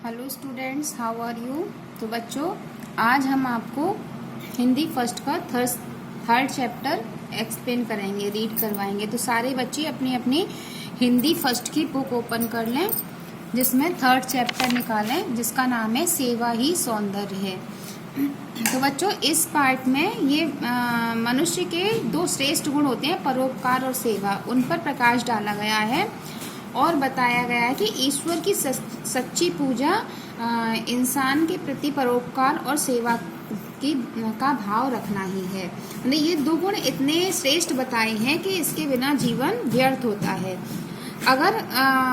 Hello students, how are you. तो बच्चों, आज हम आपको हिंदी फर्स्ट का थर्ड चैप्टर एक्सप्लेन करेंगे, रीड करवाएंगे। तो सारे बच्चे अपनी अपनी हिंदी फर्स्ट की बुक ओपन कर लें, जिसमें थर्ड चैप्टर निकालें, जिसका नाम है सेवा ही सौंदर्य है। तो बच्चों, इस पार्ट में ये मनुष्य के दो श्रेष्ठ गुण होते हैं, परोपकार और सेवा। उन पर प्रकाश डाला गया है और बताया गया है कि ईश्वर की सच्ची पूजा इंसान के प्रति परोपकार और सेवा का भाव रखना ही है। मतलब ये दो गुण इतने श्रेष्ठ बताए हैं कि इसके बिना जीवन व्यर्थ होता है। अगर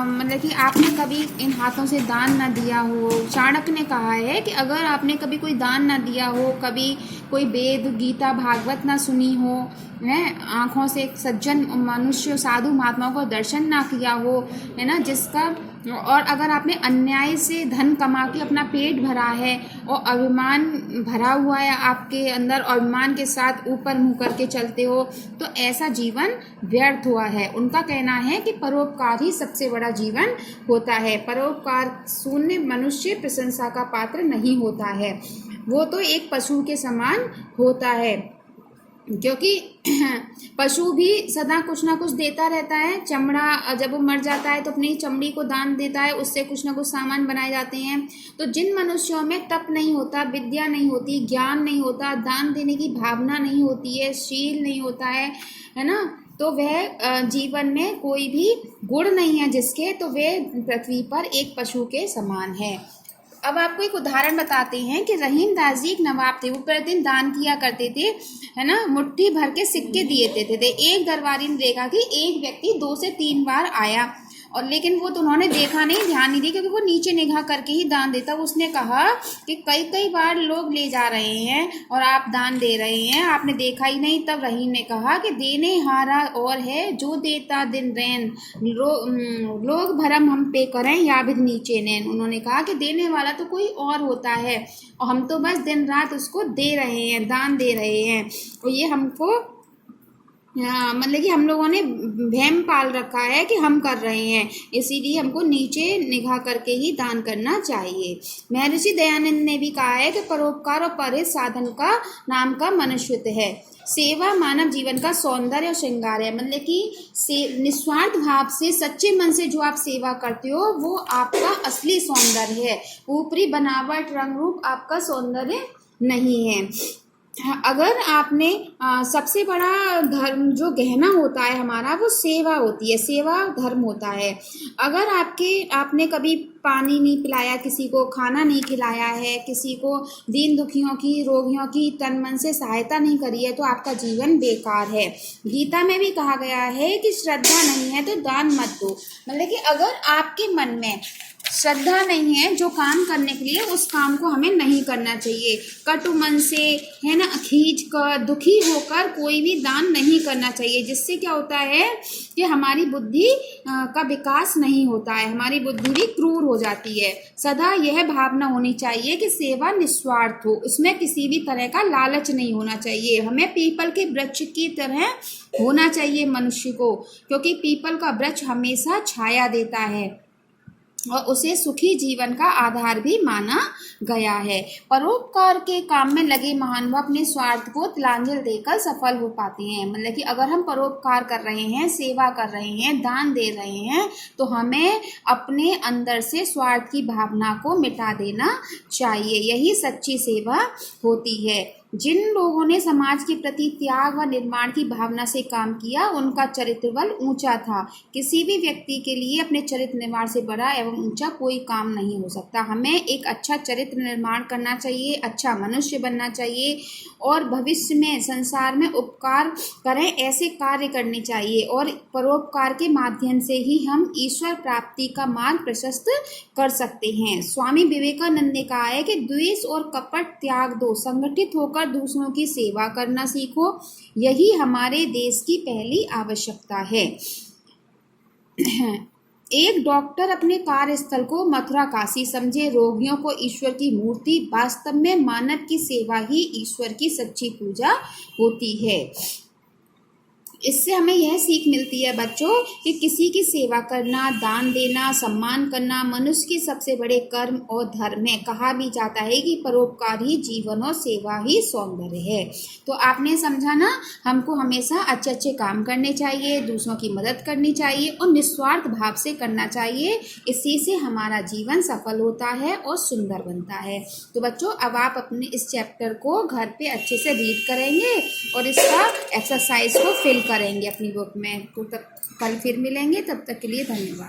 मतलब कि आपने कभी इन हाथों से दान ना दिया हो, चाणक्य ने कहा है कि अगर आपने कभी कोई दान ना दिया हो, कभी कोई वेद गीता भागवत ना सुनी हो, है आँखों से एक सज्जन मनुष्य साधु महात्माओं का दर्शन ना किया हो, है ना, जिसका और अगर आपने अन्याय से धन कमा के अपना पेट भरा है और अभिमान भरा हुआ है आपके अंदर, अभिमान के साथ ऊपर मुंह करके चलते हो, तो ऐसा जीवन व्यर्थ हुआ है। उनका कहना है कि परोपकार ही सबसे बड़ा जीवन होता है। परोपकार शून्य मनुष्य प्रशंसा का पात्र नहीं होता है, वो तो एक पशु के समान होता है, क्योंकि पशु भी सदा कुछ ना कुछ देता रहता है। चमड़ा जब वो मर जाता है तो अपनी चमड़ी को दान देता है, उससे कुछ ना कुछ सामान बनाए जाते हैं। तो जिन मनुष्यों में तप नहीं होता, विद्या नहीं होती, ज्ञान नहीं होता, दान देने की भावना नहीं होती है, शील नहीं होता है ना, तो वह जीवन में कोई भी गुण नहीं है जिसके, तो वे पृथ्वी पर एक पशु के समान है। अब आपको एक उदाहरण बताते हैं कि रहीम दास जी एक नवाब थे। वो प्रतिदिन दान किया करते थे, है ना, मुट्ठी भर के सिक्के दिए देते थे। एक दरबारी ने देखा कि एक व्यक्ति 2 से 3 बार आया, और लेकिन वो तो उन्होंने देखा नहीं, ध्यान नहीं दिया, क्योंकि वो नीचे निगाह करके ही दान देता। उसने कहा कि कई बार लोग ले जा रहे हैं और आप दान दे रहे हैं, आपने देखा ही नहीं। तब रहीम ने कहा कि देने हारा और है, जो देता दिन रैन, लोग भरम हम पे करें या भी नीचे नैन। उन्होंने कहा कि देने वाला तो कोई और होता है और हम तो बस दिन रात उसको दे रहे हैं, दान दे रहे हैं। और ये हमको मतलब कि हम लोगों ने वहम पाल रखा है कि हम कर रहे हैं, इसीलिए हमको नीचे निगाह करके ही दान करना चाहिए। महर्षि दयानंद ने भी कहा है कि परोपकार और परहेज साधन का नाम का मनुष्यत्व है। सेवा मानव जीवन का सौंदर्य और श्रृंगार है। मतलब कि निस्वार्थ भाव से, सच्चे मन से जो आप सेवा करते हो, वो आपका असली सौंदर्य है। ऊपरी बनावट, रंग रूप आपका सौंदर्य नहीं है। अगर आपने सबसे बड़ा धर्म जो गहना होता है हमारा, वो सेवा होती है, सेवा धर्म होता है। अगर आपने कभी पानी नहीं पिलाया किसी को, खाना नहीं खिलाया है किसी को, दीन दुखियों की, रोगियों की तन मन से सहायता नहीं करी है, तो आपका जीवन बेकार है। गीता में भी कहा गया है कि श्रद्धा नहीं है तो दान मत दो। मतलब कि अगर आपके मन में श्रद्धा नहीं है जो काम करने के लिए, उस काम को हमें नहीं करना चाहिए। कटु मन से, है ना, खींच कर, दुखी होकर कोई भी दान नहीं करना चाहिए, जिससे क्या होता है कि हमारी बुद्धि का विकास नहीं होता है, हमारी बुद्धि भी क्रूर हो जाती है। सदा यह भावना होनी चाहिए कि सेवा निस्वार्थ हो, उसमें किसी भी तरह का लालच नहीं होना चाहिए। हमें पीपल के वृक्ष की तरह होना चाहिए मनुष्य को, क्योंकि पीपल का वृक्ष हमेशा छाया देता है और उसे सुखी जीवन का आधार भी माना गया है। परोपकार के काम में लगे महानुभाव अपने स्वार्थ को तिलांजलि देकर सफल हो पाते हैं। मतलब कि अगर हम परोपकार कर रहे हैं, सेवा कर रहे हैं, दान दे रहे हैं, तो हमें अपने अंदर से स्वार्थ की भावना को मिटा देना चाहिए। यही सच्ची सेवा होती है। जिन लोगों ने समाज के प्रति त्याग व निर्माण की भावना से काम किया, उनका चरित्र बल ऊंचा था। किसी भी व्यक्ति के लिए अपने चरित्र निर्माण से बड़ा एवं ऊंचा कोई काम नहीं हो सकता। हमें एक अच्छा चरित्र निर्माण करना चाहिए, अच्छा मनुष्य बनना चाहिए और भविष्य में संसार में उपकार करें, ऐसे कार्य करने चाहिए। और परोपकार के माध्यम से ही हम ईश्वर प्राप्ति का मार्ग प्रशस्त कर सकते हैं। स्वामी विवेकानंद ने कहा है कि द्वेष और कपट त्याग दो, संगठित होकर दूसरों की सेवा करना सीखो, यही हमारे देश की पहली आवश्यकता है। एक डॉक्टर अपने कार्यस्थल को मथुरा काशी समझे, रोगियों को ईश्वर की मूर्ति। वास्तव में मानव की सेवा ही ईश्वर की सच्ची पूजा होती है। इससे हमें यह सीख मिलती है बच्चों कि किसी की सेवा करना, दान देना, सम्मान करना मनुष्य के सबसे बड़े कर्म और धर्म है। कहा भी जाता है कि परोपकार ही जीवन और सेवा ही सौंदर्य है। तो आपने समझा ना, हमको हमेशा अच्छे अच्छे काम करने चाहिए, दूसरों की मदद करनी चाहिए और निस्वार्थ भाव से करना चाहिए। इसी से हमारा जीवन सफल होता है और सुंदर बनता है। तो बच्चों अब आप अपने इस चैप्टर को घर पे अच्छे से रीड करेंगे और इसका एक्सरसाइज को फिल करेंगे अपनी बुक में। तो तब कल फिर मिलेंगे, तब तक के लिए धन्यवाद।